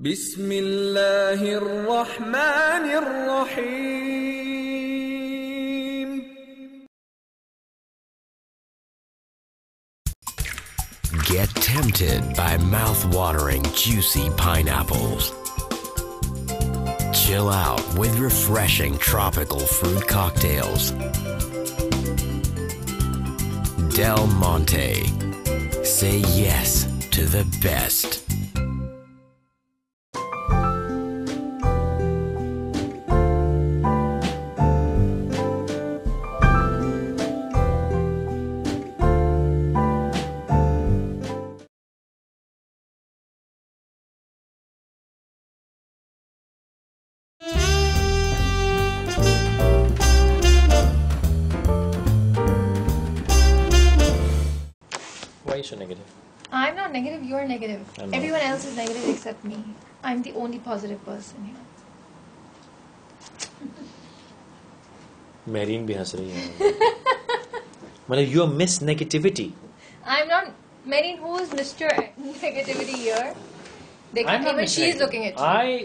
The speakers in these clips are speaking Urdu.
بسم اللہ الرحمن الرحیم. Get tempted by mouth-watering, juicy pineapples. Chill out with refreshing tropical fruit cocktails. Del Monte. Say yes to the best. Why are you so negative? I'm not negative, you're negative. Everyone else is negative except me. I'm the only positive person here. Mehreen bhi has rahi hai. Matlab you are Miss Negativity. I'm not. Mehreen, who is Mr. Negativity here? I'm not Even Miss she's Negative. looking at you. I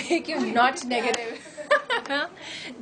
make you not negative.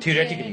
Theoretically.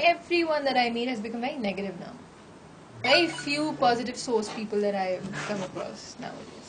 everyone that I meet has become very negative now. Very few positive source people that I come across nowadays.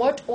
What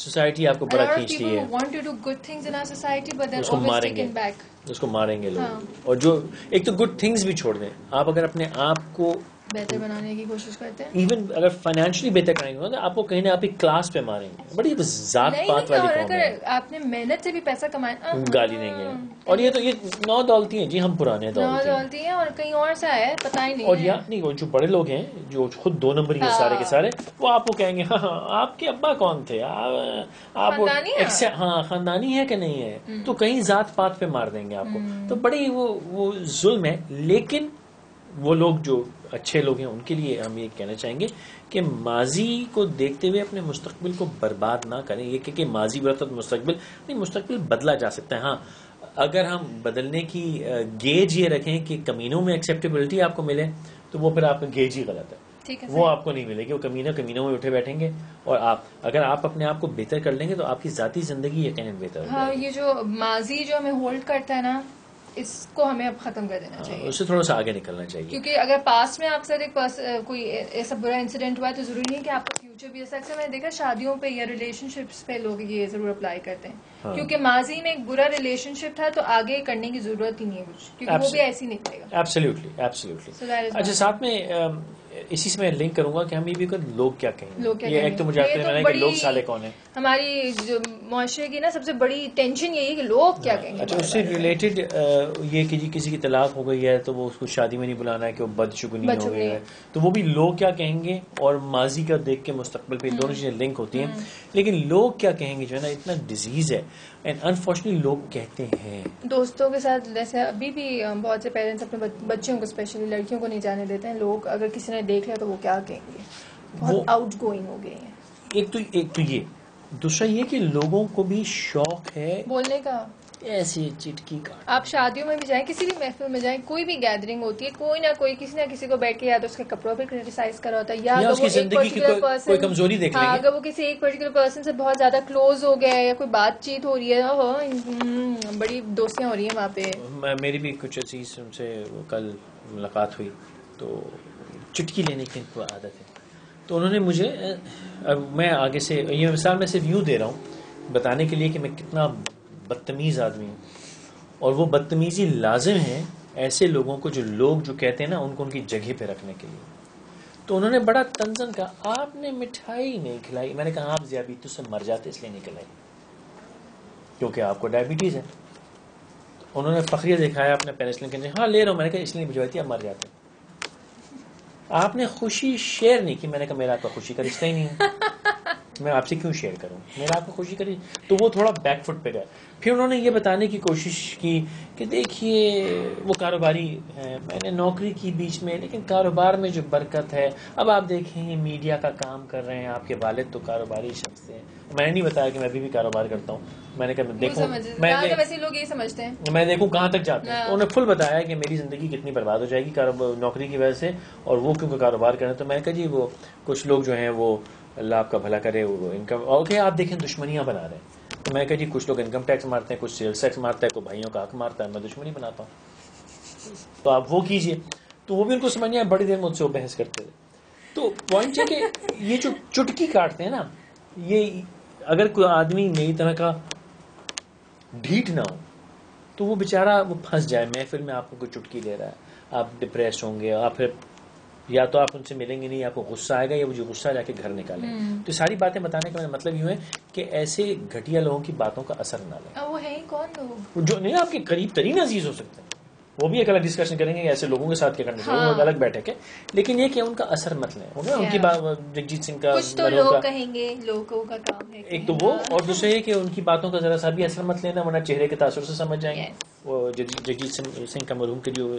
society آپ کو بڑا کھینچتی ہے, اس کو ماریں گے, اس کو ماریں گے لوگ. اور جو ایک تو گڈ تھنگس بھی چھوڑ دیں, آپ اگر اپنے آپ کو بہتر بنانے کی کوشش کرتے ہیں, ایون اگر فائنینشلی بہتر کریں گے تو آپ کو کہیں نہ آپ کلاس پہ ماریں گے. بڑی ذات پات والی قوم ہے, آپ نے محنت سے بھی پیسہ کمایا گالی نہیں ہے. اور یہ تو یہ نو دولتی ہیں جی, ہم پرانے دولتی ہیں اور کہیں اور سے آیا ہے پتہ ہی نہیں. اور یا نہیں, وہ جو بڑے لوگ ہیں جو خود 2 نمبری ہیں سارے کے سارے, وہ آپ کو کہیں گے ہاں آپ کے ابا کون تھے, آپ ہاں خاندانی ہے کہ نہیں ہے, تو کہیں ذات پات پہ مار دیں گے آپ کو. تو بڑی وہ ظلم ہے. لیکن وہ لوگ جو اچھے لوگ ہیں ان کے لیے ہم یہ کہنا چاہیں گے کہ ماضی کو دیکھتے ہوئے اپنے مستقبل کو برباد نہ کریں. یہ کہ ماضی برباد مستقبل نہیں, مستقبل بدلا جا سکتا ہے. ہاں اگر ہم بدلنے کی گیج یہ رکھیں کہ کمینوں میں ایکسیپٹیبلٹی آپ کو ملے, تو وہ پھر آپ کا گیج ہی غلط ہے. وہ آپ کو نہیں ملے گی, وہ کمینوں میں اٹھے بیٹھیں گے. اور اگر آپ اپنے آپ کو بہتر کر لیں گے تو آپ کی ذاتی زندگی یقیناً بہتر ہوگی. ہاں, یہ جو ماضی جو ہمیں ہولڈ کرتا ہے نا, اس کو ہمیں اب ختم کر دینا چاہیے, اس سے تھوڑا سا آگے نکلنا چاہیے. کیونکہ اگر پاسٹ میں آپ سے کوئی ایسا برا انسیڈنٹ ہوا ہے تو ضروری نہیں کہ آپ کا فیوچر بھی ایسا. اکثر میں نے دیکھا شادیوں پہ یا ریلیشن شپس پہ لوگ یہ ضرور اپلائی کرتے ہیں, کیونکہ ماضی میں ایک برا ریلیشن شپ تھا تو آگے کرنے کی ضرورت ہی نہیں ہے کچھ, کیونکہ وہ بھی ایسے ہی نکلے گا. ایبسلیوٹلی. اچھا, ساتھ میں اسی سے میں لنک کروں گا کہ ہم یہ بھی لوگ کیا کہیں گے. یہ ایک تو مجھے آتے ہیں کہ لوگ سالے کون ہیں. ہماری جو معاشرے کی نا سب سے بڑی ٹینشن یہی ہے کہ لوگ کیا کہیں گے. اچھا, اس سے ریلیٹڈ یہ کہ جی کسی کی طلاق ہو گئی ہے تو وہ اس کو شادی میں نہیں بلانا ہے کہ وہ بدشگونی ہو گئی ہے, تو وہ بھی لوگ کیا کہیں گے, اور ماضی کا دیکھ کے مستقبل پہ دونوں چیزیں لنک ہوتی ہیں. لیکن لوگ کیا کہیں گے جو ہے نا اتنا ڈیزیز ہے, اینڈ انفارچونیٹلی لوگ کہتے ہیں. دوستوں کے ساتھ جیسے ابھی بھی بہت سے پیرنٹس اپنے بچوں کو اسپیشلی لڑکیوں کو نہیں جانے دیتے ہیں. لوگ اگر کسی نے دیکھ لیا تو وہ کیا کہیں گے, بہت آؤٹ گوئنگ ہو گئے ہیں. ایک تو یہ, دوسرا یہ کہ لوگوں کو بھی شوق ہے بولنے کا. ایسی چٹکی کا, آپ شادیوں میں بھی جائیں, کسی بھی محفل میں جائیں, کوئی بھی گیدرنگ ہوتی ہے, کوئی نہ کوئی کسی نہ کسی کو بیٹھ کے یا تو اس کے کپڑوں پہ کریٹیسائز کرا ہوتا ہے, یا اس کی زندگی کی کوئی کمزوری دیکھ لیں گے. اگر وہ کسی ایک پرٹیکولر پرسن سے بہت زیادہ کلوز ہو گیا ہے یا کوئی بات چیت ہو رہی ہے, بڑی دوستیاں ہو رہی ہیں وہاں پہ. میری بھی کچھ عزیز ان سے کل ملاقات ہوئی تو چٹکی لینے کی ان کو عادت ہے, تو انہوں نے مجھے, میں آگے سے یہ مثال میں صرف یوں دے رہا ہوں بتانے کے لیے کہ میں کتنا بدتمیز آدمی ہوں, اور وہ بدتمیزی لازم ہے ایسے لوگوں کو جو کہتے ہیں نا ان کو ان کی جگہ پہ رکھنے کے لیے. تو انہوں نے بڑا تنزن کہا, آپ نے مٹھائی نہیں کھلائی. میں نے کہا آپ ذیابیطس سے مر جاتے اس لیے نہیں کھلائی کیونکہ آپ کو ڈائبٹیز ہے. انہوں نے فخریہ دکھایا اپنے پینسلن کے, ہاں لے رہا ہوں. میں نے کہا اس لیے بھجوائی تھی, آپ مر جاتے. آپ نے خوشی شیئر نہیں کی. میں نے کہا میرا آپ کا خوشی کا رشتہ ہی نہیں ہے, میں آپ سے کیوں شیئر کروں, میرا آپ کو خوشی کری. تو وہ تھوڑا بیک فٹ پہ گئے. پھر انہوں نے یہ بتانے کی کوشش کی کہ دیکھیے وہ کاروباری ہیں, میں نے نوکری کی بیچ میں, لیکن کاروبار میں جو برکت ہے, اب آپ دیکھیں میڈیا کا کام کر رہے ہیں, آپ کے والد تو کاروباری شخص ہیں. میں نے نہیں بتایا کہ میں ابھی بھی کاروبار کرتا ہوں. میں نے کہا دیکھوں, ویسے لوگ یہ سمجھتے ہیں, میں دیکھوں کہاں تک جاتے ہیں. انہوں نے فل بتایا کہ میری زندگی کتنی برباد ہو جائے گی نوکری کی وجہ سے, اور وہ کیونکہ کاروبار کریں. تو میں نے کہا جی وہ کچھ لوگ جو ہیں وہ اللہ آپ کا بھلا کرے, وہ انکم اوکے آپ دیکھیں دشمنیاں بنا رہے ہیں. تو میں کہا جی کچھ لوگ انکم ٹیکس مارتے ہیں, کچھ سیلس ٹیکس مارتا ہے, کوئی بھائیوں کا حق مارتا ہے, میں دشمنی بناتا ہوں. تو آپ وہ کیجئے. تو وہ بھی ان کو سمجھ نہیں آیا, بڑی دیر مجھ سے وہ بحث کرتے تھے. تو پوائنٹ ہے کہ یہ جو چٹکی کاٹتے ہیں نا, یہ اگر کوئی آدمی میری طرح کا ڈھیٹ نہ ہو تو وہ بیچارہ وہ پھنس جائے محفل میں. آپ کو کوئی چٹکی دے رہا ہے, آپ ڈپریس ہوں گے, آپ پھر یا تو آپ ان سے ملیں گے نہیں, آپ کو غصہ آئے گا, یا وہ جو غصہ جا کے گھر نکالیں. تو ساری باتیں بتانے کا میرا مطلب یوں ہے کہ ایسے گھٹیا لوگوں کی باتوں کا اثر نہ لیں. وہ ہے کون لوگ جو نہیں آپ کے قریب ترین عزیز ہو سکتے ہیں, وہ بھی ایک الگ ڈسکشن کریں گے ایسے لوگوں کے ساتھ کیا کرنا چاہیے, وہ الگ بیٹھے کے. لیکن یہ کہ ان کا اثر مت لیں. ان کی جگجیت سنگھ کا کچھ تو لوگ کہیں گے, لوگوں کا کام ہے ایک تو وہ, اور دوسرے یہ کہ ان کی باتوں کا ذرا سا بھی اثر مت لینا, ورنہ چہرے کے تاثر سے سمجھ جائیں گے. وہ جگجیت سنگھ کا مرحوم کے جو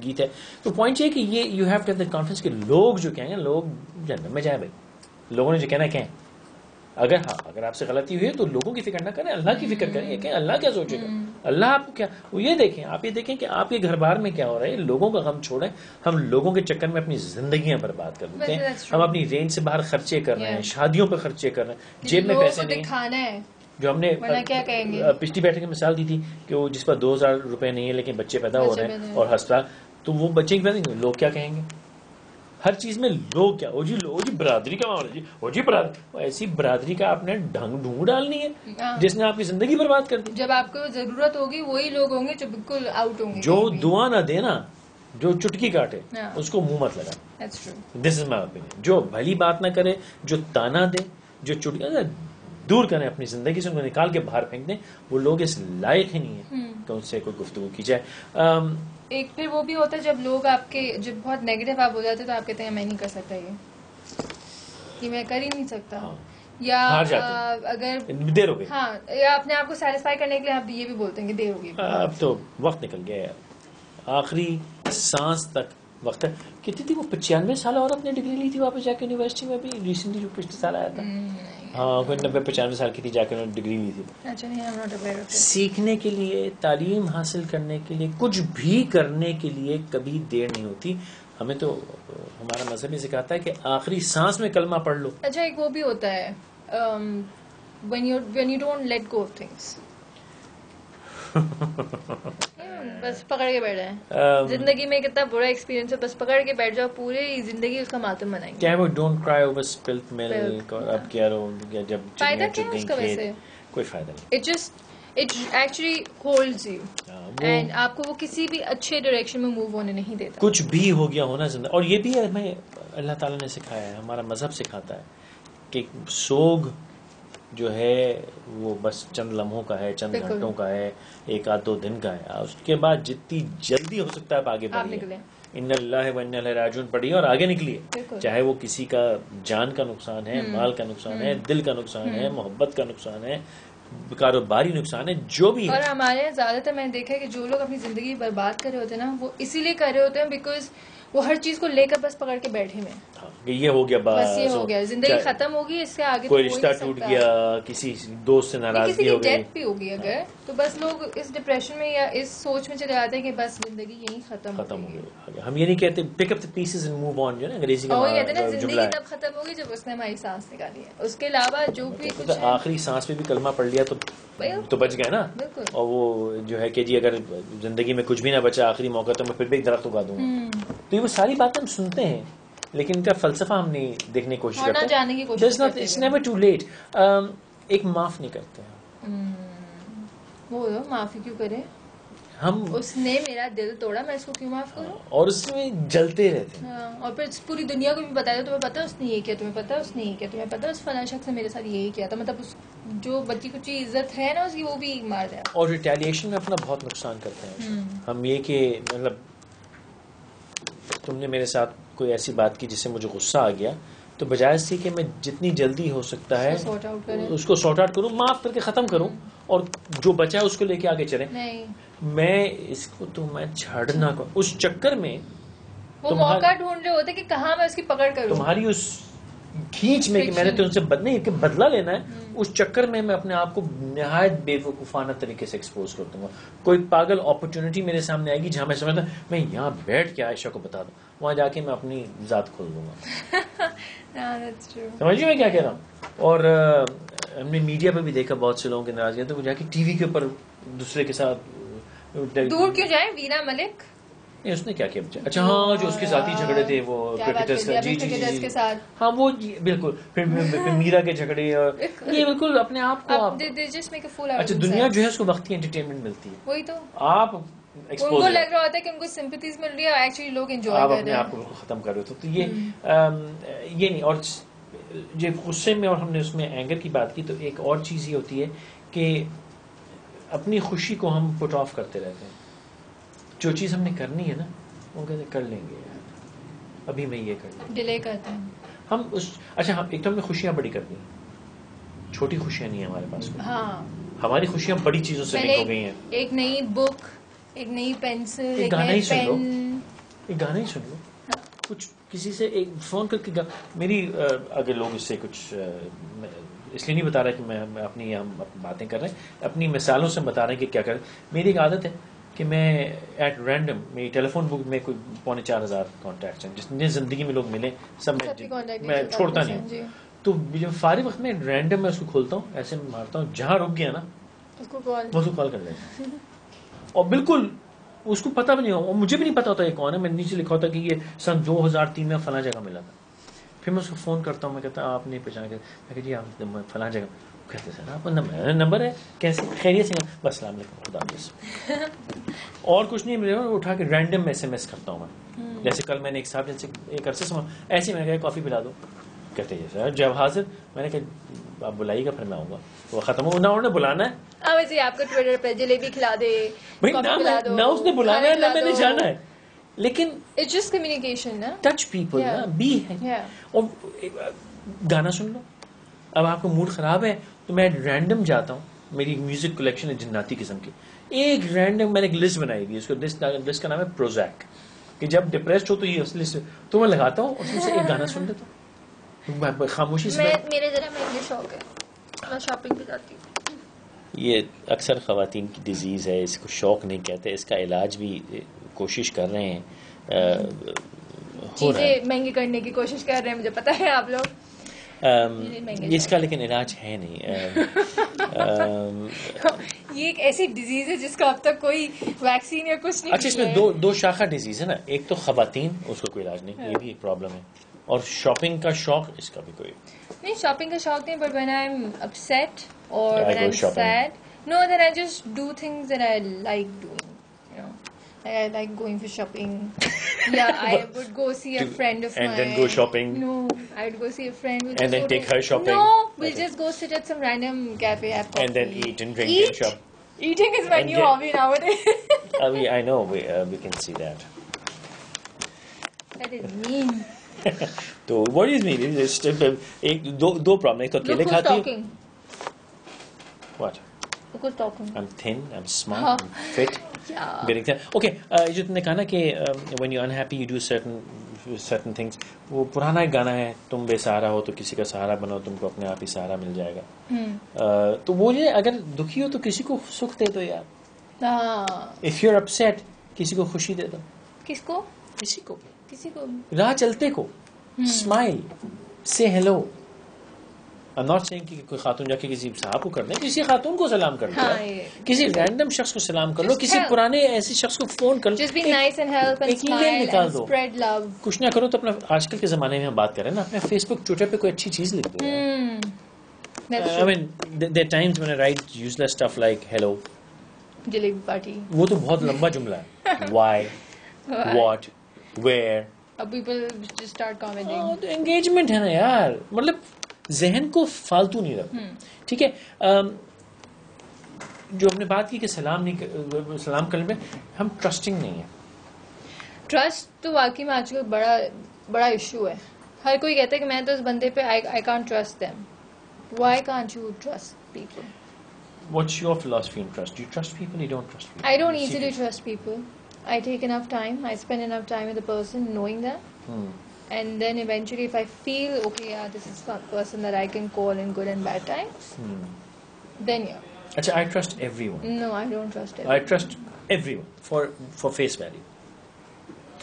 گیت ہے. تو پوائنٹ یہ کہ یہ you have to have that confidence کہ لوگ جو کہیں گے, لوگ جنت میں جائیں بھائی, لوگوں نے جو کہنا کہیں. اگر آپ سے غلطی ہوئی ہے تو لوگوں کی فکر نہ کریں, اللہ کی فکر کریں. کہ اللہ کیا سوچے گا, اللہ آپ کو کیا, وہ یہ دیکھیں, آپ یہ دیکھیں کہ آپ کے گھر بار میں کیا ہو رہا ہے. لوگوں کا غم چھوڑیں. ہم لوگوں کے چکر میں اپنی زندگیاں برباد کر دیتے ہیں. ہم اپنی رینج سے باہر خرچے کر رہے ہیں, شادیوں پہ خرچے کر رہے ہیں, جیب میں پیسے نہیں. جو ہم نے پچھلی بیٹھک میں مثال دی تھی کہ وہ جس پر 2000 روپے نہیں ہے لیکن بچے پیدا ہو رہے ہیں اور ہسپتال, تو وہ بچے کی لوگ کیا کہیں گے. ہر چیز میں لوگ کیا او جی برادری کا معاملہ جی او جی برادری, ایسی برادری کا آپ نے ڈھونڈ ڈالنی ہے جس نے آپ کی زندگی برباد کر دی. جب آپ کو ضرورت ہوگی وہی لوگ ہوں گے جو بالکل آؤٹ ہوں گے. جو دعا نہ دینا, جو چٹکی کاٹے اس کو منہ مت لگا. دس از مائی اوپینین. جو بھلی بات نہ کرے, جو تانا دے, جو چٹکی دور کریں اپنی زندگی سے, ان کو نکال کے باہر پھینک دیں. وہ لوگ اس لائق ہی نہیں ہے کہ ان سے کوئی گفتگو کی جائے. ایک پھر وہ بھی ہوتا ہے جب لوگ آپ کے جب بہت نیگیٹو آپ ہو جاتے تو آپ کہتے ہیں میں نہیں کر سکتا یہ میں کر ہی نہیں سکتا, یا اگر دیر ہو گئی, ہاں, یا اپنے آپ کو سیٹسفائی کرنے کے لیے آپ یہ بھی بولتے ہیں کہ دیر ہو گئی. اب تو وقت نکل گیا یار, آخری سانس تک وقت ہے. کتنی تھی وہ 95 سال عورت نے ڈگری لی تھی واپس جا کے یونیورسٹی میں, بھی ریسنٹلی جو پچھلے سال آیا تھا. ہاں کوئی 90-95 سال کی تھی, جا کے انہوں نے ڈگری لی تھی. سیکھنے کے لیے, تعلیم حاصل کرنے کے لیے, کچھ بھی کرنے کے لیے کبھی دیر نہیں ہوتی. ہمیں تو ہمارا مذہب یہ سکھاتا ہے کہ آخری سانس میں کلمہ پڑھ لو. اچھا ایک وہ بھی ہوتا ہے when you don't let go of things. بس پکڑ کے بیٹھ جائیں. زندگی میں کتنا برا ایکسپیرینس ہے, بس پکڑ کے بیٹھ جاؤ, پوری زندگی اس کا ماتم بنائیں گے. کیا وہ ڈونٹ کرائی اوور سپلٹ ملک, اور اب کیا رو جب فائدہ کیا ہے اس کا ویسے؟ کوئی فائدہ نہیں. It actually holds you and آپ کو وہ کسی بھی اچھے ڈائریکشن میں موو ہونے نہیں دیتا. کچھ بھی ہو گیا ہونا زندگی, اور یہ بھی ہمیں اللہ تعالیٰ نے سکھایا ہے, ہمارا مذہب سکھاتا ہے کہ سوگ جو ہے وہ بس چند لمحوں کا ہے, چند گھنٹوں کا ہے, 1-2 دن کا ہے. اس کے بعد جتنی جلدی ہو سکتا ہے آپ آگے بڑھیے. ان اللہ و انا الیہ راجعون پڑھیے اور آگے نکلیے, چاہے وہ کسی کا جان کا نقصان ہے, مال کا نقصان ہے, دل کا نقصان ہے, محبت کا نقصان ہے, کاروباری نقصان ہے, جو بھی ہے. اور ہمارے یہاں زیادہ تر میں نے دیکھا ہے کہ جو لوگ اپنی زندگی برباد کر رہے ہوتے ہیں نا, وہ اسی لیے کر رہے ہوتے ہیں بیکاز وہ ہر چیز کو لے کر بس پکڑ کے بیٹھے ہوئے, یہ ہو گیا بس یہ ہو گیا, زندگی ختم ہوگی, اس سے آگے کوئی رشتہ ٹوٹ گیا, کسی دوست سے ناراضگی ہو گئی, ڈیتھ بھی ہوگی اگر, تو بس لوگ اس ڈپریشن میں یا اس سوچ میں چلے جاتے ہیں کہ بس زندگی یہیں ختم ہو گئی. ہم یہ نہیں کہتے پک اپ دی پیسز اینڈ موو آن, جو نا انگریزی کا کہتے ہیں زندگی تب ختم ہوگی جب اس نے ہماری سانس نکالی ہے, اس کے علاوہ جو بھی کچھ آخری سانس پہ بھی کلمہ پڑھ لیا تو بچ گئے نا. اور وہ جو ہے کہ جی اگر زندگی میں کچھ بھی نہ بچا آخری موقع تو میں پھر بھی ایک درخت اگا دوں گا. تو یہ وہ ساری باتیں ہم سنتے ہیں لیکن ان کا فلسفہ ہم نہیں دیکھنے کی کوشش کرتے. جانے کی کوشش کرتے ہیں. It's never too late. ایک معاف نہیں کرتے ہیں. وہ معافی کیوں کریں؟ ہم اس نے میرا دل توڑا, میں اس کو کیوں معاف کروں؟ اور اس میں جلتے رہتے ہیں. اور پھر پوری دنیا کو بھی بتایا, تمہیں پتا اس نے یہ کیا, تمہیں پتا اس نے یہ کیا, تمہیں پتا اس فلاں شخص نے میرے ساتھ یہی کیا تھا. مطلب اس جو بچی کچی عزت ہے نا اس کی, وہ بھی مار دیا. اور ریٹیلیشن میں اپنا بہت نقصان کرتے ہیں ہم. یہ کہ مطلب تم نے میرے ساتھ کوئی ایسی بات کی جس سے مجھے غصہ آ گیا, تو بجائے اس کہ میں جتنی جلدی ہو سکتا ہے اس کو سارٹ آؤٹ کروں, معاف کر کے ختم کروں, اور جو بچا ہے اس کو لے کے آگے چلیں, میں اس کو تو میں چھڑنا کروں. اس چکر میں وہ موقع ڈھونڈ رہے ہوتے کہ کہاں میں اس کی پکڑ کروں, تمہاری اس کھینچ میں کہ میں نے تو ان سے نہیں کہ بدلہ لینا ہے, اس چکر میں اپنے آپ کو نہایت بے وقوفانہ طریقے سے ایکسپوز کر دوں گا. کوئی پاگل اپرچونٹی میرے سامنے آئے گی جہاں میں سمجھتا میں یہاں بیٹھ کے عائشہ کو بتا دوں, وہاں جا کے میں اپنی ذات کھول دوں گا. سمجھیے میں کیا کہہ رہا ہوں. اور ہم نے میڈیا پہ بھی دیکھا بہت سے لوگوں کے ناراضگی, تو جا کے ٹی وی کے اوپر دوسرے کے ساتھ دور کیوں جائیں. وینا ملک نہیں, اس نے کیا کیا بچا, اچھا ہاں جو اس کے ذاتی جھگڑے تھے وہ کرکٹرز کا, جی جی جی ہاں وہ بالکل, پھر میرا کے جھگڑے, اور یہ بالکل اپنے آپ کو اچھا دنیا جو ہے اس کو وقتی انٹرٹینمنٹ ملتی ہے, وہی تو آپ ان کو لگ رہا ہوتا ہے کہ ان کو سمپتھیز مل رہی ہے, ایکچولی لوگ انجوائے کر رہے ہیں, آپ اپنے آپ کو ختم کر رہے ہوتے. تو یہ نہیں. اور جو غصے میں اور ہم نے اس میں اینگر کی بات کی, تو ایک اور چیز یہ ہوتی ہے کہ اپنی خوشی کو ہم پٹ آف کرتے رہتے ہیں. جو چیز ہم نے کرنی ہے نا وہ کہتے کر لیں گے, ابھی میں یہ کر لیں, ڈیلے کرتے ہیں ہم اس. اچھا ایک تو ہم نے خوشیاں بڑی کرنی ہیں, چھوٹی خوشیاں نہیں ہیں ہمارے پاس. ہاں ہماری خوشیاں بڑی چیزوں سے لنک ہو گئی ہیں. ایک نئی بک, ایک نئی پینسل, ایک گانا ہی سن لو, ایک گانا ہی سن لو, کچھ کسی سے ایک فون کر کے. میری اگر لوگ اس سے کچھ اس لیے نہیں بتا رہا کہ میں اپنی ہم باتیں کر رہے ہیں, اپنی مثالوں سے بتا رہے ہیں کہ کیا کریں. میری ایک عادت ہے کہ میں ایٹ رینڈم میری ٹیلی فون بک میں کوئی 4,500 کانٹیکٹس ہیں جتنے زندگی میں لوگ ملے, سب میں چھوڑتا نہیں ہوں. تو جب فارغ وقت میں رینڈم میں اس کو کھولتا ہوں, ایسے مارتا ہوں, جہاں رک گیا نا اس کو کال کر لیتا ہوں, اور بالکل اس کو پتہ بھی نہیں ہو, مجھے بھی نہیں پتا ہوتا یہ کون ہے. میں نیچے لکھا ہوتا کہ یہ سن 2003 میں فلاں جگہ ملا تھا. پھر میں اس کو فون کرتا ہوں, میں کہتا ہوں آپ نہیں پہچانا. میں کہ جی آپ فلاں جگہ. کہتے سر آپ کا نمبر ہے, کیسے خیریت سے؟ بس السلام علیکم, خدا حافظ. اور کچھ نہیں, مجھے اٹھا کے رینڈم SMS کرتا ہوں میں. جیسے کل میں نے ایک صاحب سے ایک عرصے سے ایسے میں نے کہا کافی پلا دو. کہتے ہیں سر جب حاضر. میں نے کہا آپ بلائیے گا, پھر میں آؤں گا. وہ ختم ہو نہ, انہوں نے بلانا ہے. جی آپ کو ٹویٹر پہ جلیبی کھلا دے, نہ اس نے بلانا ہے نہ میں نے جانا ہے. لیکن اٹس جسٹ کمیونیکیشن نا, ٹچ پیپل نا, بی ہے. اور گانا سن لو. اب آپ کا موڈ خراب ہے تو میں رینڈم جاتا ہوں. میری میوزک کلیکشن ہے جناتی قسم کی. ایک رینڈم میں نے ایک لسٹ بنائی ہوئی ہے, اس کو لسٹ کا نام ہے پروزیک. کہ جب ڈپریسڈ ہو تو یہ لسٹ تو میں لگاتا ہوں, اس میں سے ایک گانا سن لیتا ہوں خاموشی سے. میرے ذرا میں شوق ہے, میں شاپنگ پہ جاتی ہوں. یہ اکثر خواتین کی ڈیزیز ہے, اس کو شوق نہیں کہتے. اس کا علاج بھی کوشش کر رہے ہیں, چیزیں مہنگی کرنے کی کوشش کر رہے ہیں, مجھے پتا ہے آپ لوگ. اس کا لیکن علاج ہے نہیں. یہ ایک ایسی ڈیزیز ہے جس کا اب تک کوئی ویکسین یا کچھ نہیں. اچھا, اس میں دو شاخہ ڈیزیز ہے نا. ایک تو خواتین, اس کا کوئی علاج نہیں, یہ بھی ایک پرابلم ہے. اور شاپنگ کا شوق, اس کا بھی کوئی نہیں. شاپنگ کا شوق نہیں, but when I'm upset or when I'm sad, no, then I just do things that I like doing, you know. I like going for shopping. Yeah, I would go see a friend of mine. And then go shopping. No, I would go see a friend. We'll and then take her shopping. No, we'll just go sit at some random cafe, have coffee. And then eat and drink and shop. Eating is my new hobby nowadays. I know, we can see that. That is mean. So what is mean? ایک دو پرابلم. ایک تو اکیلے کھاتی ہوں. What? Look who's talking. I'm thin, I'm smart, I'm fit. Yeah. Okay, جو تم نے کہا نا کہ when you're unhappy you do certain things. وہ پرانا ایک گانا ہے, تم بے سہارا ہو تو کسی کا سہارا بنو, تم کو اپنے آپ ہی سہارا مل جائے گا. تو وہ یہ اگر دکھی ہو تو کسی کو سکھ دے دو یار. If you're upset, کسی کو خوشی دے دو. کس کو؟ کسی کو راہ چلتے کو. Smile, say hello. I'm not saying کہ کوئی خاتون جا کے کسی صاحب کو کر دیں, کسی خاتون کو سلام کر لو, کسی رینڈم شخص کو سلام کر لو, کسی پرانے ایسے شخص کو فون کر لو, just be nice and help and smile and spread love. کچھ نہ کرو تو اپنا, آج کل کے زمانے میں ہم بات کریں نا, اپنے فیس بک ٹویٹر پہ کوئی اچھی چیز لکھ دو. I mean there are times when I write useless stuff like hello, jalebi party, وہ تو بہت لمبا جملہ ہے. Why, what, where. اب people just start commenting. Engagement ہے نا یار, مطلب ذہن کو فالتو نہیں رکھو. ٹھیک ہے, جو ہم نے بات کی کہ سلام کرنے میں ہم ٹرسٹنگ نہیں ہیں. ٹرسٹ تو واقعی میں آج کل بڑا ایشو ہے. ہر کوئی کہتا ہے کہ میں تو اس بندے پہ I can't trust them. Why can't you trust people? What's your philosophy on trust? Do you trust people? You don't trust people? I don't easily trust people. I take enough time. I spend enough time with the person, knowing them. And then eventually if I feel, okay, yeah, this is a person that I can call in good and bad times, then yeah. Achha, I trust everyone. No, I don't trust everyone. I trust everyone for face value.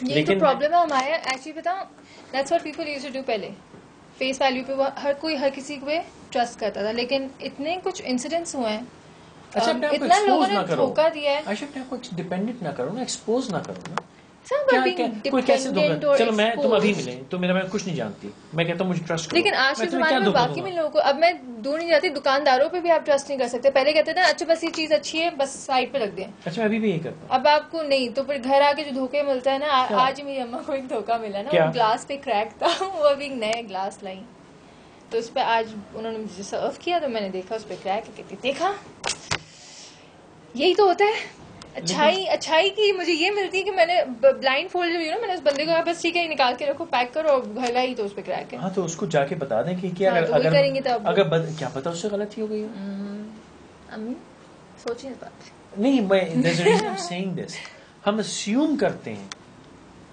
یہی تو پرابلم ہے ہمارے. ایکچولی بتاؤں, that's what people used to do پہلے. فیس ویلیو پہ ہر کوئی ہر کسی پہ ٹرسٹ کرتا تھا, لیکن اتنے کچھ انسیڈنٹس ہوئے ہیں, اتنا لوگوں نے دھوکہ دیا ہے. اچھا, اپنے آپ کو ڈیپینڈنٹ نہ کرو نا, ایکسپوز نہ کرو نا. کوئی کیسے دھوکہ, چلو میں تم ابھی ملے تو میں کچھ نہیں جانتی, میں کہتا ہوں مجھے ٹرسٹ کرو. لیکن آج کے زمانے میں باقی میں لوگوں کو, اب میں دور نہیں جاتی, دکانداروں پہ بھی آپ ٹرسٹ نہیں کر سکتے. پہلے کہتے تھے اچھا بس یہ چیز اچھی ہے, بس سائڈ پہ رکھ دیں. اچھا, میں ابھی بھی یہی کرتا ہوں. اب آپ کو نہیں تو پھر گھر آ کے جو دھوکے ملتا ہے نا, آج میری اماں کو ایک دھوکہ ملا نا, وہ گلاس پہ کریک تھا, وہ ابھی ایک نئے گلاس لائی, تو اس پہ آج انہوں نے مجھے سرو کیا تو میں نے دیکھا اس پہ کریک, کہتی دیکھا یہی تو ہوتا ہے. اچھائی کی مجھے یہ ملتی ہے کہ میں نے بلائنڈ فولڈ جو نا, میں نے اس بندے کو کہا بس ٹھیک ہے نکال کے رکھو, پیک کرو, اور گھر لائی تو اس پہ کریک ہے. ہاں, تو اس کو جا کے بتا دیں کہ کیا کریں گے, تب اگر کیا پتا اس سے غلطی ہو گئی ہو. امی سوچیں اس بات نہیں, میں ہم اسیوم کرتے ہیں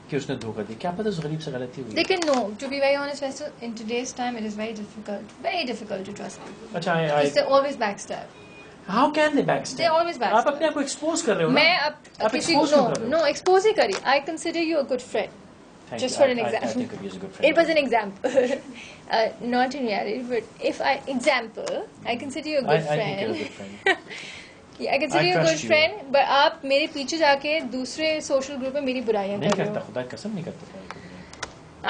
کہ اس نے دھوکہ دی, کیا پتا اس غریب سے غلطی ہوئی. لیکن no, to be very honest, in today's time it is very difficult to trust people. اچھا, they always back step. How can they backstab? They always backstab. آپ اپنے آپ کو ایکسپوز کر رہے ہو نا. میں اب کسی کو no expose ہی کری. I consider you a good friend. Just for an example. I think of you as a good friend. It was an example. Not in reality, but if I consider you a good friend. I think you're a good friend. I consider you a good friend, but آپ میرے پیچھے جا کے دوسرے سوشل گروپ میں میری برائیاں نہیں کر رہے کرتا, ہو. خدا کی قسم نہیں کرتا.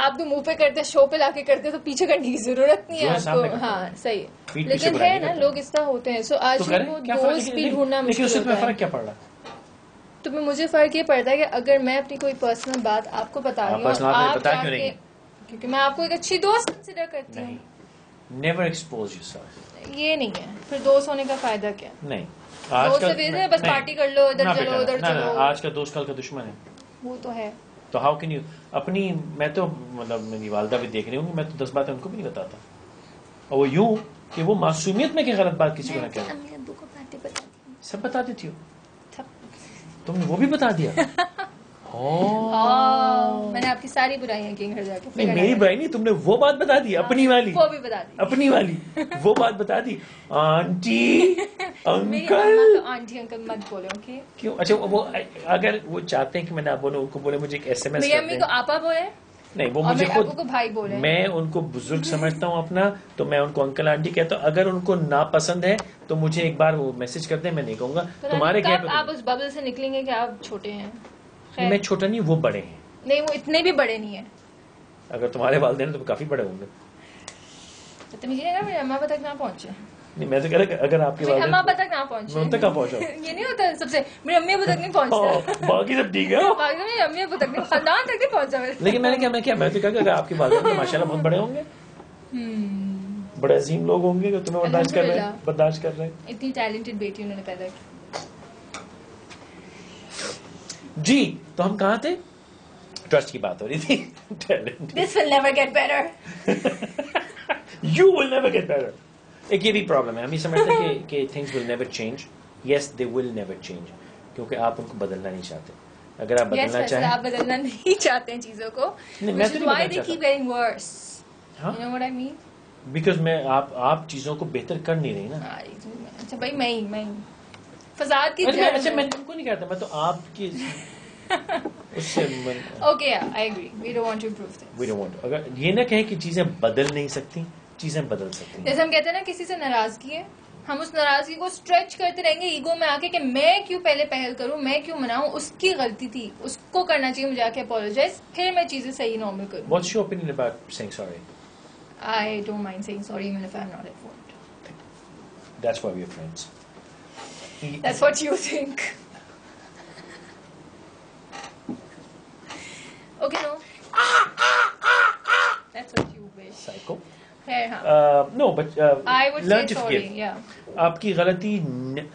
آپ تو منہ پہ کرتے, شو پہ لا کے کرتے, تو پیچھے کرنے کی ضرورت نہیں ہے آپ کو. ہاں صحیح ہے, لیکن ہے نا لوگ اس طرح ہوتے ہیں. سو آج وہ دوست بھی ڈھونڈنا مشکل ہوتا ہے. فرق کیا پڑ رہا؟ تو مجھے فرق یہ پڑتا ہے کہ اگر میں اپنی کوئی پرسنل بات آپ کو بتا رہی ہوں, آپ جا کے, کیونکہ میں آپ کو ایک اچھی دوست کنسیڈر کرتی ہوں. Never expose yourself. یہ نہیں ہے, پھر دوست ہونے کا فائدہ کیا؟ نہیں, بس پارٹی کر لو, ادھر چلو ادھر چلو. آج کا دوست کل کا دشمن ہے. وہ تو ہے. تو ہاؤ کین یو اپنی, میں تو مطلب میری والدہ بھی دیکھ رہی ہوں, میں تو 10 باتیں ان کو بھی نہیں بتاتا, اور وہ یوں کہ وہ معصومیت میں کہ غلط بات کسی کو نہ کہے. امی ابو کو باتیں بتاتی ہوں. سب بتا دیتی ہو, تم نے وہ بھی بتا دیا. میں نے آپ کی ساری برائیاں کی گھر جا کے. نہیں میری برائی نہیں, تم نے وہ بات بتا دی اپنی والی, وہ بھی بتا دی اپنی والی وہ بات بتا دی. آنٹی انکل, آنٹی انکل مت بولو. اوکے کیوں؟ اچھا وہ اگر وہ چاہتے ہیں کہ میں نہ بولوں, ان کو بولے مجھے ایک ایس ایم ایس میری امی کو آپا بولے, نہیں وہ اور مجھے میرے ابو کو بھائی بولے. میں ان کو بزرگ سمجھتا ہوں اپنا, تو میں ان کو انکل آنٹی کہتا ہوں. اگر ان کو ناپسند ہے تو مجھے ایک بار وہ میسج کر دیں, میں نہیں کہوں گا تمہارے کب آپ اس ببل سے نکلیں گے کہ آپ چھوٹے ہیں. میں چھوٹا نہیں, وہ بڑے ہیں. نہیں وہ اتنے بھی بڑے نہیں ہیں. اگر تمہارے والدین تو کافی بڑے ہوں گے. مجھے نا میرے اما ابا تک نہ پہنچے. نہیں میں تو کہہ رہا اگر آپ کے والدین, اما ابا تک نہ پہنچے, میں ان تک کہاں پہنچا. یہ نہیں ہوتا سب سے, میرے امی ابو تک نہیں پہنچتا, باقی سب ٹھیک ہے, باقی میرے امی ابو تک نہیں, خاندان تک نہیں پہنچا. لیکن میں نے کیا میں تو کہا کہ اگر آپ کے والدین تو ماشاء اللہ بہت بڑے ہوں گے, بڑے عظیم لوگ ہوں گے جو تمہیں برداشت کر رہے ہیں. اتنی ٹیلنٹڈ بیٹی انہوں نے پیدا کی. جی تو ہم کہاں تھے؟ ٹرسٹ کی بات ہو رہی تھی. This will never get better. You will never get better. ایک یہ بھی پرابلم ہے, ہم یہ سمجھتے ہیں کہ things will never change. Yes, they will never change. کیونکہ آپ ان کو بدلنا نہیں چاہتے. اگر آپ بدلنا چاہیں, آپ بدلنا نہیں چاہتے ہیں چیزوں کو, which is why they keep getting worse. You know what I mean? Because آپ چیزوں کو بہتر کر نہیں رہی نا. اچھا بھائی میں فساد کی اچھا میں تم کو نہیں کہتا, میں تو آپ کی اس سے. Okay, yeah, I agree. We don't want to improve things. We don't want to. اگر یہ نہ کہیں کہ چیزیں بدل نہیں سکتی, چیزیں بدل سکتی ہیں. جیسے ہم کہتے ہیں نا کسی سے ناراضگی ہے, ہم اس ناراضگی کو اسٹریچ کرتے رہیں گے ایگو میں آ کے کہ میں کیوں پہلے پہل کروں, میں کیوں مناؤں, اس کی غلطی تھی, اس کو کرنا چاہیے مجھے آ کے اپولوجائز, پھر میں چیزیں صحیح نارمل کروں. What's your opinion about saying sorry? I don't mind saying sorry even if I'm not at fault. That's why we are friends. That's what you think. Okay, no. That's what you wish. Psycho. No, but I would learn say to sorry. forgive. Yeah. آپ کی غلطی,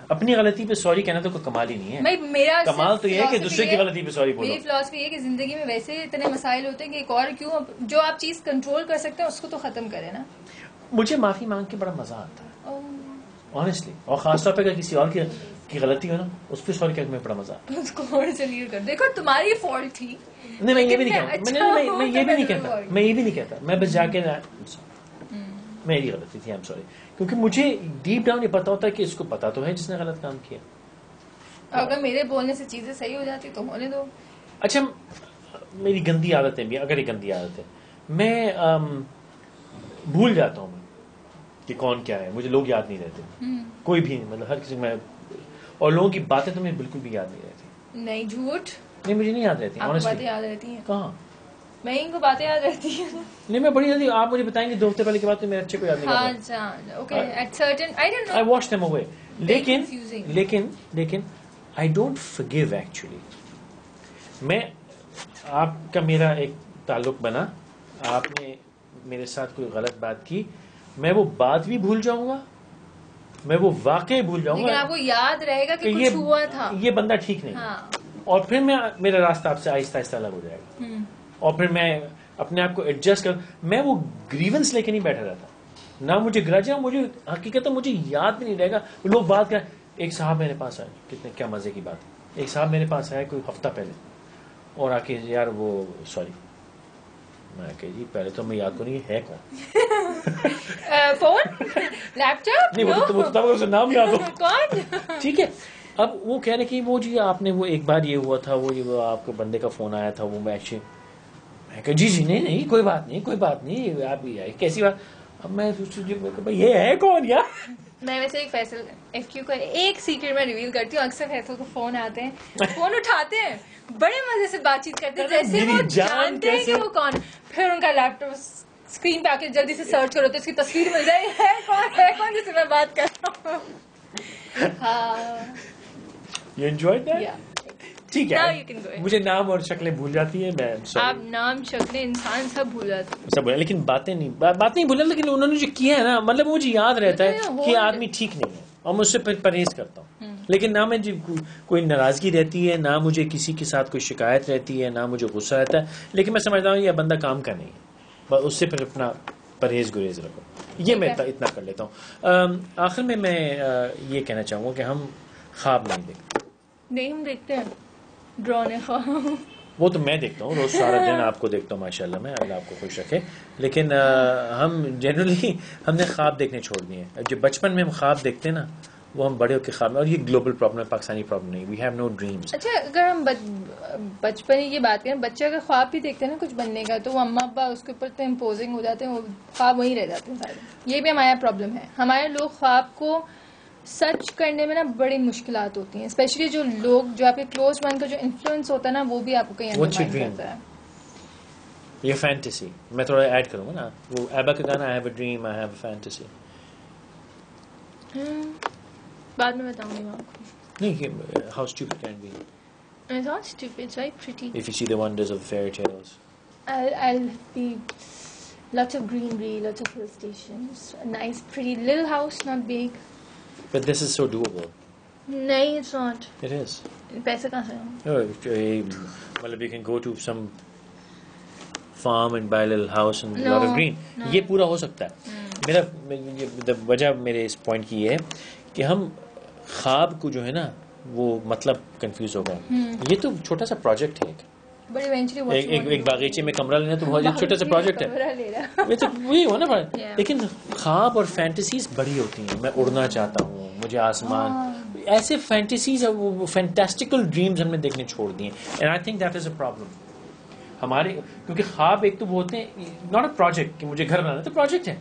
اپنی غلطی پہ سوری کہنا تو کوئی کمال ہی نہیں ہے. میرا کمال تو یہ ہے کہ دوسرے کی غلطی پہ سوری بولو. میری فلاسفی ہے کہ زندگی میں ویسے اتنے مسائل ہوتے ہیں کہ ایک اور کیوں, جو آپ چیز کنٹرول کر سکتے ہیں اس کو تو ختم کریں نا. مجھے معافی مانگ کے بڑا مزہ آتا ہے آنیسٹلی, اور خاص طور پہ اگر کسی اور کی غلطی ہو نا, اس پہ سوری کہنے میں بڑا مزا آتا ہے. اس کو اور سے لیڈ کر, دیکھو تمہاری فالٹ تھی. نہیں میں یہ بھی نہیں کہتا, میں یہ بھی نہیں کہتا, میں بس جا کے میری غلطی تھی, آئی ایم سوری, کیونکہ مجھے ڈیپ ڈاؤن یہ پتا ہوتا ہے کہ اس کو پتا تو ہے جس نے غلط کام کیا. اگر میرے بولنے سے چیزیں صحیح ہو جاتی تو ہونے دو. اچھا میری گندی عادتیں بھی, اگر یہ گندی عادت ہے, میں بھول جاتا ہوں کہ کون کیا ہے, مجھے لوگ یاد نہیں رہتے, کوئی بھی مطلب ہر کسی میں, اور لوگوں کی باتیں تو مجھے بالکل بھی یاد نہیں رہتی. نہیں جھوٹ, نہیں مجھے نہیں یاد رہتی. باتیں یاد رہتی ہیں کہاں, میں ان کو باتیں یاد رہتی ہیں. نہیں میں بڑی جلدی, آپ مجھے بتائیں گے 2 ہفتے پہلے کی بات تو میرے اچھے کو یاد نہیں رہتا. I watch them away. لیکن I don't forgive actually. میں, آپ کا میرا ایک تعلق بنا, آپ نے میرے ساتھ کوئی غلط بات کی, میں وہ بات بھی بھول جاؤں گا, میں وہ واقعی بھول جاؤں گا, لیکن آپ کو یاد رہے گا کہ کچھ ہوا تھا, یہ بندہ ٹھیک نہیں, اور پھر میرا راستہ آپ سے آہستہ آہستہ الگ ہو جائے گا, اور پھر میں اپنے آپ کو ایڈجسٹ کر. میں وہ گریونس لے کے نہیں بیٹھا رہتا, نہ مجھے گرج ہے, مجھے حقیقت مجھے یاد بھی نہیں رہے گا. لوگ بات کریں, ایک صاحب میرے پاس آئے, کتنے کیا مزے کی بات ہے, ایک صاحب میرے پاس آیا کوئی ہفتہ پہلے, اور آ کے یار وہ سوری, میں کہ جی پہلے تو میں یاد کو نہیں ہے کون, فون لیپ ٹاپ نہیں وہ نام یاد ہو کون, ٹھیک ہے. اب وہ کہہ رہے کہ وہ جی آپ نے وہ ایک بار یہ ہوا تھا, وہ آپ کے بندے کا فون آیا تھا, وہ میں کہ جی نہیں کوئی بات نہیں, آپ بھی آئے, کیسی بات. اب میں یہ ہے کون یار. میں ویسے ایک فیصل ایف کیو کا ایک سیکرٹ میں ریویل کرتی ہوں. اکثر فیصل کو فون آتے ہیں, فون اٹھاتے ہیں, بڑے مزے سے بات چیت کرتے ہیں جیسے وہ جانتے ہیں کہ وہ کون. پھر ان کا لیپ ٹاپ اسکرین پہ آ کے جلدی سے سرچ کرو تو اس کی تصویر مل جائے, ہے کون جس سے میں بات کر رہا ہوں. ہاں You enjoyed that? ٹھیک ہے, مجھے نام اور شکلیں بھول جاتی ہیں. میں آپ نام شکلیں انسان سب بھول جاتے ہیں, سب, لیکن بات نہیں بھولا. لیکن انہوں نے جو کیا ہے نا, مطلب مجھے یاد رہتا ہے کہ آدمی ٹھیک نہیں ہے اور مجھ سے پرہیز کرتا ہوں. لیکن نہ میں کوئی ناراضگی رہتی ہے, نہ مجھے کسی کے ساتھ کوئی شکایت رہتی ہے, نہ مجھے غصہ رہتا ہے. لیکن میں سمجھتا ہوں یہ بندہ کام کا نہیں ہے, بس اس سے پھر اپنا پرہیز گریز رکھو. یہ میں اتنا کر لیتا ہوں. آخر میں یہ کہنا چاہوں گا کہ ہم خواب نہیں دیکھتے. نہیں, ہم دیکھتے ہیں ڈرانے خواب. وہ تو میں دیکھتا ہوں روز سارا دن, آپ کو دیکھتا ہوں ماشاءاللہ میں, اللہ آپ کو خوش رکھے. لیکن ہم جنرلی ہم نے خواب دیکھنے چھوڑ دیے ہیں. جو بچپن میں ہم خواب دیکھتے ہیں نا, وہ ہم بڑے ہو کے خواب میں, اور یہ گلوبل پرابلم ہے, پاکستانی پرابلم نہیں. We have no dreams. اچھا, اگر ہم بچپن کی بات کریں, بچے اگر خواب بھی دیکھتے ہیں نا کچھ بننے کا, تو وہ اما ابا اس کے اوپر تو امپوزنگ ہو جاتے ہیں, وہ خواب وہیں رہ جاتے ہیں سارے. یہ بھی ہمارا پرابلم ہے. ہمارے لوگ خواب کو سچ کرنے میں نا بڑی مشکلات ہوتی ہیں, اسپیشلی جو لوگ جو آپ کے کلوز ون کا جو انفلوئنس ہوتا ہے نا, وہ بھی آپ کو کہیں انڈرمائن کرتا ہے. یہ فینٹیسی میں تھوڑا ایڈ کروں گا نا, وہ ایبا کا گانا, I have a dream, I have a fantasy. بعد میں بتاؤں گی آپ کو. نہیں, how stupid can be. It's not stupid, it's very pretty. If you see the wonders of fairy tales. I'll be lots of greenery, lots of hill stations, a nice pretty little house, not big. But this is so doable. نہیں, it's not. It is. پیسے کہاں سے؟ مطلب you can go to some farm and buy a little house and a lot of green. یہ پورا ہو سکتا ہے. میرا وجہ میرے اس پوائنٹ کی یہ ہے کہ ہم خواب کو جو ہے نا وہ مطلب کنفیوز ہو گئے. یہ تو چھوٹا سا پروجیکٹ ہے, ایک باغیچے میں کمرہ لینا تو بہت چھوٹا سا پروجیکٹ ہے, تو وہی ہو نا. لیکن خواب اور فینٹیسیز بڑی ہوتی ہیں. میں اڑنا چاہتا ہوں, مجھے آسمان, ایسے فینٹیسیز اور فینٹاسٹیکل ڈریمز ہم نے دیکھنے چھوڑ دیے. And I think that is a problem ہمارے, کیونکہ خواب ایک تو وہ ہوتے ہیں ناٹ اے پروجیکٹ کہ مجھے گھر بنانا, تو پروجیکٹ ہے.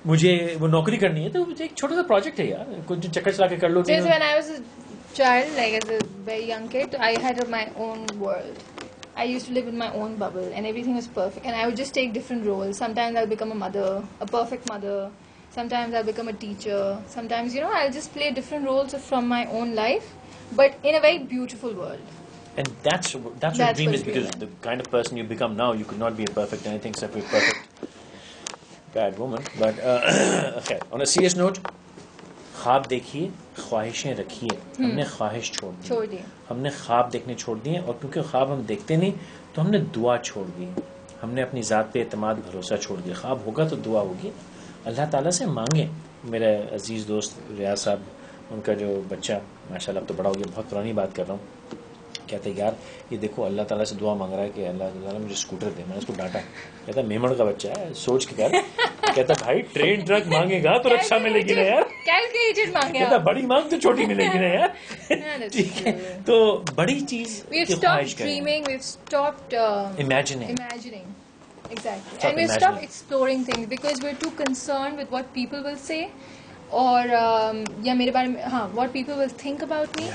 مجھے وہ نوکری کرنی ہے تو ایک چھوٹا سا پروجیکٹ ہے یار, کچھ چکر چلا کے کر لو. Child, like as a very young kid, I had my own world. I used to live in my own bubble and everything was perfect, and I would just take different roles. Sometimes I'll become a mother, a perfect mother. Sometimes I'll become a teacher. Sometimes, I'll just play different roles from my own life, but in a very beautiful world. And that's what dream is, because the kind of person you become now, you could not be a perfect anything except for a perfect bad woman. But okay, on a serious note, خواب دیکھیے, خواہشیں رکھیے. ہم نے خواہش چھوڑ دی, ہم نے خواب دیکھنے چھوڑ دیے, اور کیونکہ خواب ہم دیکھتے نہیں تو ہم نے دعا چھوڑ دی, ہم نے اپنی ذات پہ اعتماد بھروسہ چھوڑ دیا. خواب ہوگا تو دعا ہوگی, اللہ تعالیٰ سے مانگیں. میرا عزیز دوست ریاض صاحب, ان کا جو بچہ ماشاء اللہ اب تو بڑا ہو گیا, بہت پرانی بات کر رہا ہوں, کہتے یار یہ دیکھو اللہ تعالیٰ سے دعا مانگ رہا ہے کہ اللہ تعالیٰ مجھے اسکوٹر دے. میں نے اس کو ڈانٹا, کہتا میمڑ کا بچہ ہے, سوچ کے کر. کہتا بھائی ٹرین ٹرک مانگے گا تو رکشا ملے گی نا یار, کہتا بڑی مانگ تو چھوٹی ملے گی نا یار. ٹھیک ہے, تو بڑی چیز کی خواہش کریں, imagining. Exactly. And we stop exploring things because we're too concerned with what people will say, اور یا میرے بارے میں what people will think about me,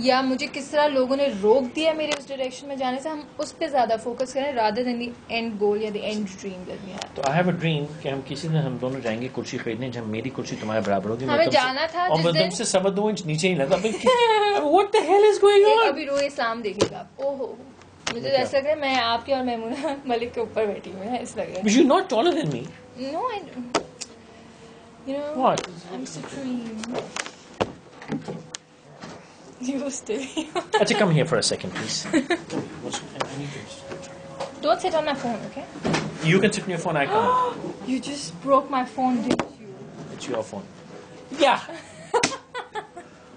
یا مجھے کس طرح لوگوں نے روک دیا میرے اس ڈائریکشن میں جانے سے. ہم اس پہ زیادہ فوکس کریں rather than the end goal یا the end dream that we have. تو I have a dream کہ ہم کسی دن ہم دونوں جائیں گے کرسی خریدنے, جب میری کرسی تمہارے برابر ہوگی, ہمیں جانا تھا اور میں تم سے 2.25 انچ نیچے ہی لگا. What the hell is going on? ابھی روح اسلام دیکھیے گا, اوہو مجھے ایسا لگ رہا ہے میں آپ کی اور میمونہ ملک کے اوپر بیٹھی ہوں, ایسا لگ رہا ہے. You're not taller than me. No, What? I'm supreme. You still. Achha, come here for a second, please. Don't sit on my phone, okay? You can sit on your phone, I can't. You just broke my phone, didn't you? It's your phone. Yeah.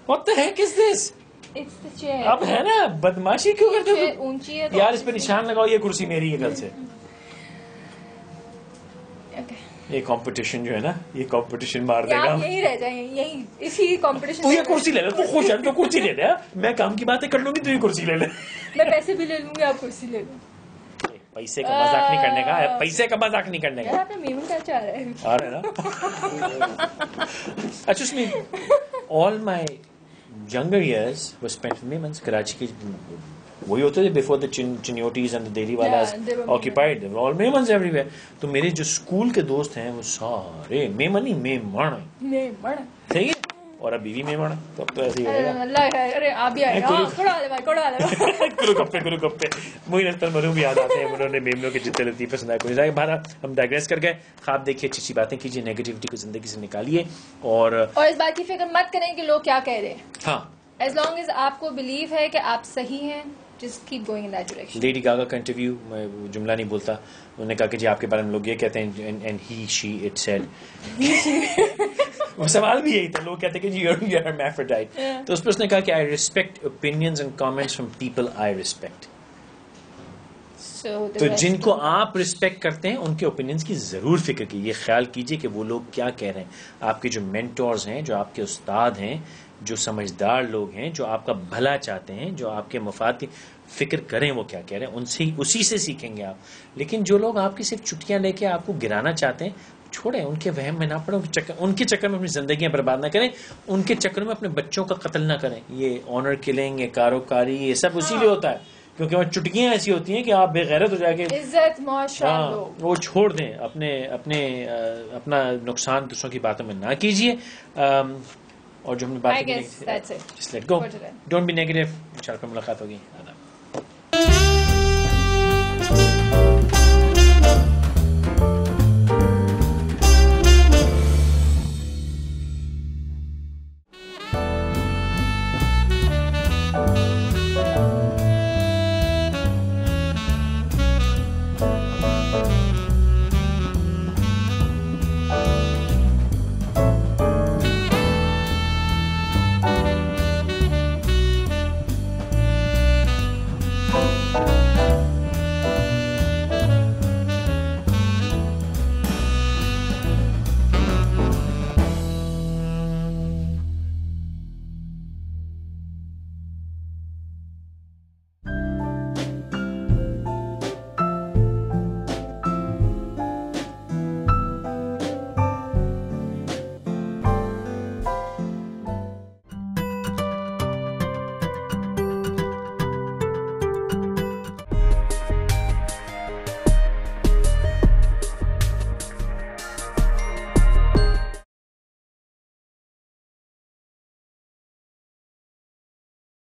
What the heck is this? It's the chair. اب ہے نا بدماشی کیوں کرتے chair اونچی ہے یار, اس پہ نشان لگاؤ, یہ کرسی میری ہے کل سے. یہ کمپٹیشن جو ہے نا, یہ کمپٹیشن مار دے گا. یہی رہ جائیں, یہی اسی کمپٹیشن. تو یہ کرسی لے لے, تو خوش ہے تو کرسی لے لے. میں کام کی باتیں کر لوں گی, تو یہ کرسی لے لے. میں پیسے بھی لے لوں گی, آپ کرسی لے لوں. پیسے کا مذاق نہیں کرنے کا, پیسے کا مذاق نہیں کرنے کا. آپ نے میمن کا چاہ رہے ہیں آ رہا ہے نا. اچھا اس میں all my younger years were spent with Memons. Karachi کی وہی ہوتے تھے before the Chinyotis and the Delhi walas occupied. They were all Memons everywhere. تو میرے جو اسکول کے دوست ہیں وہ سارے میمن ہی میمن ہیں. صحیح ہے. اور اب بیوی میمن ہے تو اب تو ایسے ہی رہے گا. ارے آپ بھی آئے کرو گپے معین اختر مرحوم بھی یاد آتے ہیں, انہوں نے میمنوں کے جتنے لطیفے سنائے. کوئی نہیں, بہرحال ہم ڈائگریس کر گئے. خواب دیکھیے, اچھی اچھی باتیں کیجیے, نیگیٹیوٹی کو زندگی سے نکالیے, اور اس بات کی فکر مت کریں کہ لوگ کیا کہہ رہے ہیں. ہاں, ایز لانگ ایز آپ کو بلیو ہے کہ آپ صحیح ہیں, just keep going in that direction. Lady Gaga کا انٹرویو, میں جملہ نہیں بولتا, انہوں نے کہا کہ جی آپ کے بارے میں لوگ یہ کہتے ہیں, and he she it said, وہ سوال بھی یہی تھا. لوگ کہتے ہیں کہ جی یو آر ہرمافروڈائٹ. تو اس پہ اس نے کہا کہ I respect opinions and comments from people I respect. تو جن کو آپ ریسپیکٹ کرتے ہیں ان کے اوپینینز کی ضرور فکر کیجیے. یہ خیال کیجیے کہ وہ لوگ کیا کہہ رہے ہیں. آپ کے جو مینٹورز ہیں, جو آپ کے استاد ہیں, جو سمجھدار لوگ ہیں, جو آپ کا بھلا چاہتے ہیں, جو آپ کے مفاد کی فکر کریں, وہ کیا کہہ رہے ہیں, ان سے اسی سے سیکھیں گے آپ. لیکن جو لوگ آپ کی صرف چھٹیاں لے کے آپ کو گرانا چاہتے ہیں, چھوڑیں, ان کے وہم میں نہ پڑو, ان کے چکر میں اپنی زندگیاں برباد نہ کریں, ان کے چکر میں اپنے بچوں کا قتل نہ کریں. یہ آنر کلنگ, یہ کاروکاری, یہ سب اسی لیے ہوتا ہے کیونکہ وہ چٹکیاں ایسی ہوتی ہیں کہ آپ بے غیرت ہو جا کے عزت ماشاءاللہ وہ چھوڑ دیں. اپنا نقصان دوسروں کی باتوں میں نہ کیجیے. اور جو ہم نے بات کی, just let go, don't be negative. انشاءاللہ ملاقات ہوگی.